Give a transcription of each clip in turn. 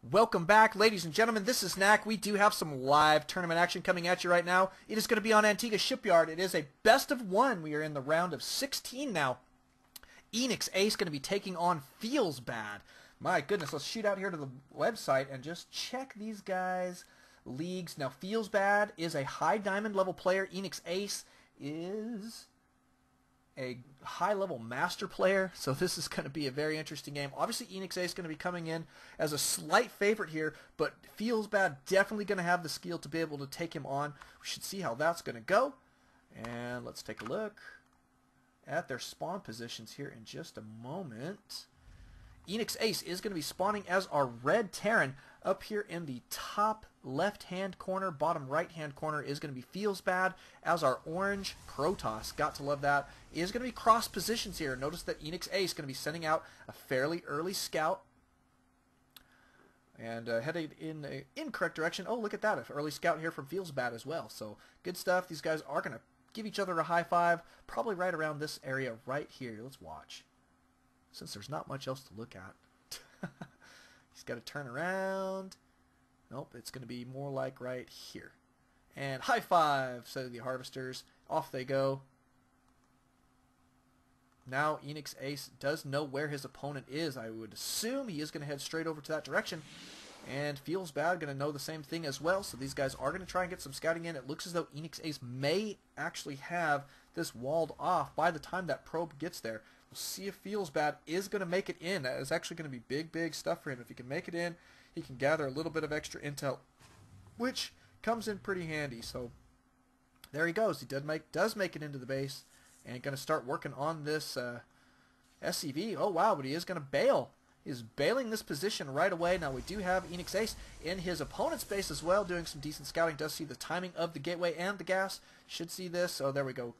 Welcome back, ladies and gentlemen. This is Knack. We do have some live tournament action coming at you right now. It is going to be on Antigua Shipyard. It is a best of one. We are in the round of 16 now. NMxEnixAce going to be taking on Feelsbad. My goodness, let's shoot out here to the website and just check these guys' leagues. Now, Feelsbad is a high diamond level player. NMxEnixAce is a high-level master player, so this is going to be a very interesting game. Obviously, NMxEnixAce is going to be coming in as a slight favorite here, but Feelsbad definitely going to have the skill to be able to take him on. We should see how that's going to go. And let's take a look at their spawn positions here in just a moment. NMxEnixAce is going to be spawning as our red Terran. Up here in the top left-hand corner, bottom right-hand corner is going to be Feelsbad as our orange Protoss. Got to love that. Is going to be cross positions here. Notice that NMxEnixAce is going to be sending out a fairly early scout. And headed in the incorrect direction. Oh, look at that. An early scout here from Feelsbad as well. So good stuff. These guys are going to give each other a high five. Probably right around this area right here. Let's watch. Since there's not much else to look at. He's got to turn around. Nope, it's going to be more like right here. And high five, say the harvesters. Off they go. Now NMxEnixAce does know where his opponent is. I would assume he is going to head straight over to that direction. And Feelsbad going to know the same thing as well. So these guys are going to try and get some scouting in. It looks as though NMxEnixAce may actually have this walled off by the time that probe gets there. We'll see if Feelsbad is going to make it in. That is actually going to be big stuff for him. If he can make it in, he can gather a little bit of extra intel, which comes in pretty handy. So there he goes. He does make it into the base and going to start working on this SCV. Oh, wow, but he is going to bail. He's bailing this position right away. Now, we do have NMxEnixAce in his opponent's base as well, doing some decent scouting. Does see the timing of the gateway and the gas. Should see this. Oh, there we go.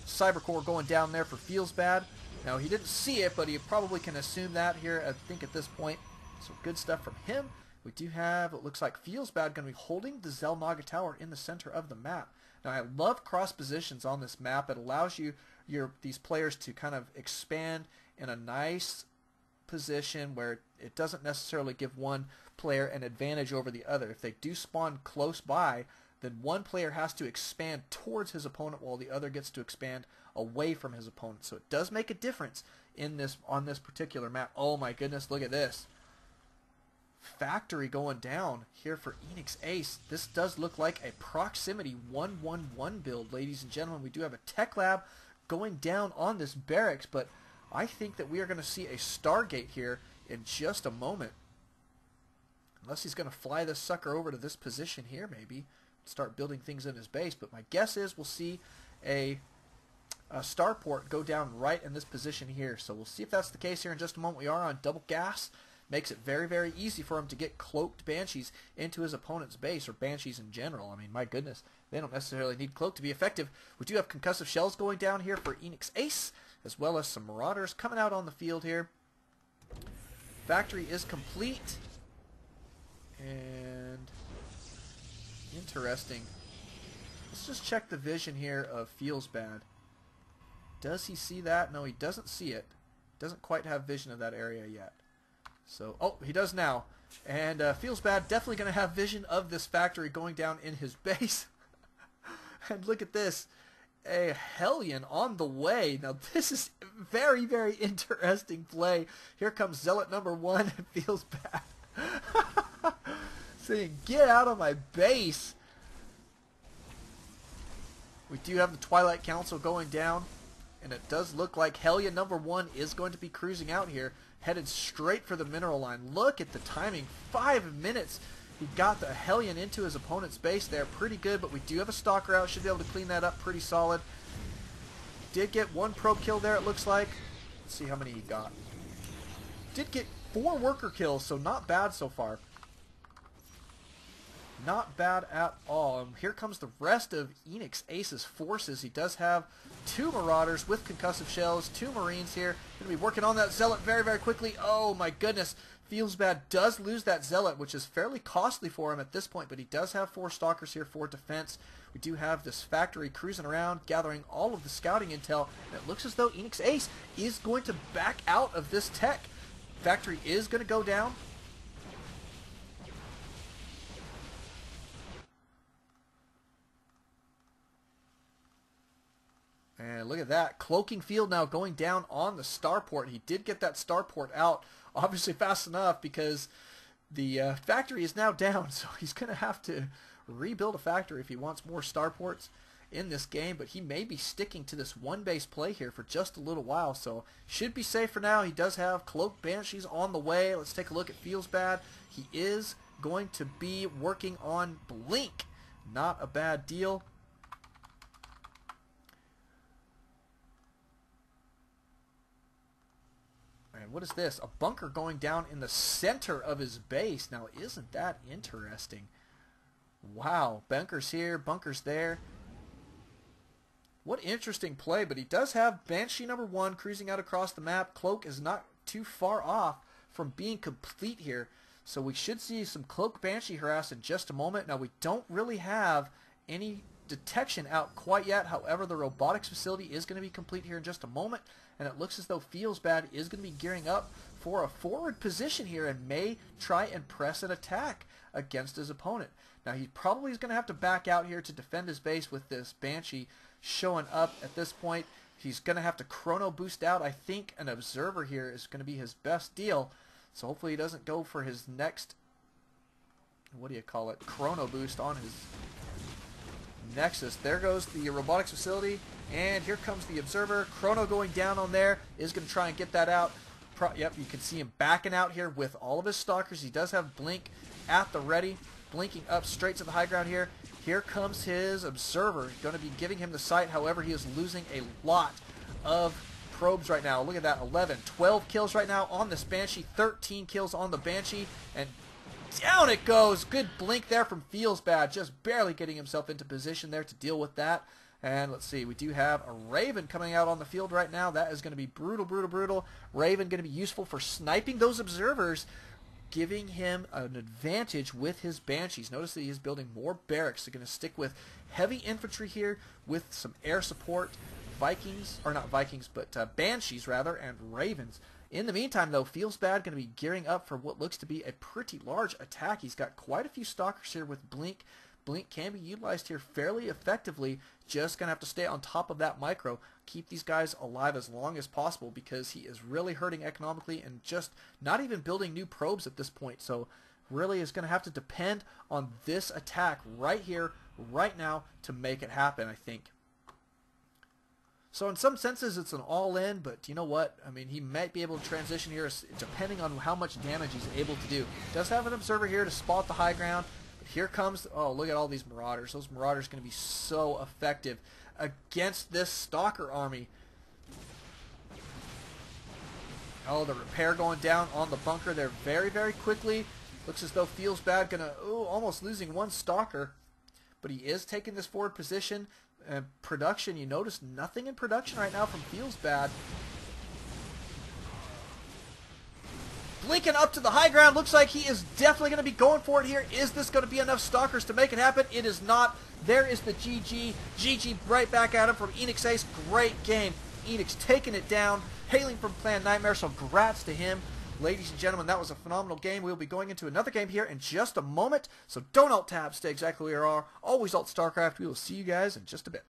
Cybercore going down there for Feelsbad. Now, he didn't see it, but he probably can assume that here, I think, at this point. So good stuff from him. We do have, it looks like Feelsbad going to be holding the Zelnaga Tower in the center of the map. Now, I love cross positions on this map. It allows these players to kind of expand in a nice position where it doesn't necessarily give one player an advantage over the other. If they do spawn close by, then one player has to expand towards his opponent while the other gets to expand away from his opponent. So it does make a difference on this particular map. Oh my goodness, look at this. Factory going down here for NMxEnixAce. This does look like a proximity 1-1-1 build, ladies and gentlemen. We do have a tech lab going down on this barracks, but I think that we are going to see a Stargate here in just a moment. Unless he's going to fly this sucker over to this position here, maybe. Start building things in his base, but my guess is we'll see a starport go down right in this position here. So we'll see if that's the case here in just a moment. We are on double gas. Makes it very easy for him to get cloaked Banshees into his opponent's base, or Banshees in general. I mean, my goodness, they don't necessarily need cloak to be effective. We do have concussive shells going down here for NMxEnixAce, as well as some marauders coming out on the field here. Factory is complete. And interesting. Let's just check the vision here of Feelsbad. Does he see that? No, he doesn't see it. Doesn't quite have vision of that area yet. So, oh, he does now. And Feelsbad definitely going to have vision of this factory going down in his base. And look at this. A Hellion on the way. Now, this is very interesting play. Here comes Zealot number 1 and Feelsbad. Saying, get out of my base. We do have the Twilight Council going down, and it does look like Hellion number 1 is going to be cruising out here, headed straight for the mineral line. Look at the timing. 5 minutes. He got the Hellion into his opponent's base there. Pretty good, but we do have a stalker out. Should be able to clean that up pretty solid. Did get 1 probe kill there, it looks like. Let's see how many he got. Did get 4 worker kills, so not bad so far. Not bad at all. Here comes the rest of NMxEnixAce's forces. He does have 2 Marauders with concussive shells, 2 Marines here. Going to be working on that Zealot very quickly. Oh my goodness. Feelsbad does lose that Zealot, which is fairly costly for him at this point, but he does have 4 Stalkers here for defense. We do have this factory cruising around, gathering all of the scouting intel, and it looks as though NMxEnixAce is going to back out of this tech. Factory is going to go down. And look at that. Cloaking Field now going down on the starport. He did get that starport out, obviously fast enough, because the factory is now down. So he's going to have to rebuild a factory if he wants more starports in this game. But he may be sticking to this one base play here for just a little while. So should be safe for now. He does have Cloaked Banshees on the way. Let's take a look at Feelsbad. He is going to be working on Blink. Not a bad deal. And what is this? A bunker going down in the center of his base. Now, isn't that interesting? Wow. Bunkers here, bunkers there. What interesting play, but he does have Banshee number 1 cruising out across the map. Cloak is not too far off from being complete here. So we should see some Cloak Banshee harass in just a moment. Now, we don't really have any detection out quite yet. However, the robotics facility is going to be complete here in just a moment. And it looks as though Feelsbad is going to be gearing up for a forward position here and may try and press an attack against his opponent. Now, he probably is going to have to back out here to defend his base with this Banshee showing up at this point. He's going to have to chrono boost out. I think an observer here is going to be his best deal. So hopefully he doesn't go for his next, what do you call it, chrono boost on his Nexus. There goes the robotics facility, and here comes the observer. Chrono going down on there is going to try and get that out. Yep, you can see him backing out here with all of his stalkers. He does have Blink at the ready, blinking up straight to the high ground here. Here comes his observer, going to be giving him the sight. However, he is losing a lot of probes right now. Look at that, 11, 12 kills right now on this Banshee, 13 kills on the Banshee, and down it goes. Good blink there from Feelsbad, just barely getting himself into position there to deal with that. And let's see, we do have a Raven coming out on the field right now. That is going to be brutal, brutal, brutal. Raven going to be useful for sniping those observers, giving him an advantage with his Banshees. Notice that he is building more barracks. They're going to stick with heavy infantry here with some air support. Vikings, or not Vikings, but Banshees rather, and Ravens. In the meantime, though, Feelsbad going to be gearing up for what looks to be a pretty large attack. He's got quite a few stalkers here with Blink. Blink can be utilized here fairly effectively. Just going to have to stay on top of that micro. Keep these guys alive as long as possible because he is really hurting economically and just not even building new probes at this point. So really is going to have to depend on this attack right here, right now to make it happen, I think. So in some senses, it's an all-in, but you know what? I mean, he might be able to transition here depending on how much damage he's able to do. Does have an observer here to spot the high ground. But here comes, oh, look at all these Marauders. Those Marauders are going to be so effective against this Stalker army. Oh, the repair going down on the bunker there very, very quickly. Looks as though Feelsbad going to, oh, almost losing one Stalker. But he is taking this forward position. Production, you notice nothing in production right now from Feelsbad. Blinking up to the high ground. Looks like he is definitely going to be going for it here. Is this going to be enough Stalkers to make it happen? It is not. There is the GG. GG right back at him from NMxEnixAce. Great game. Enix taking it down. Hailing from Clan Nightmare, so grats to him. Ladies and gentlemen, that was a phenomenal game. We'll be going into another game here in just a moment. So don't alt-tab. Stay exactly where you are. Always alt StarCraft. We will see you guys in just a bit.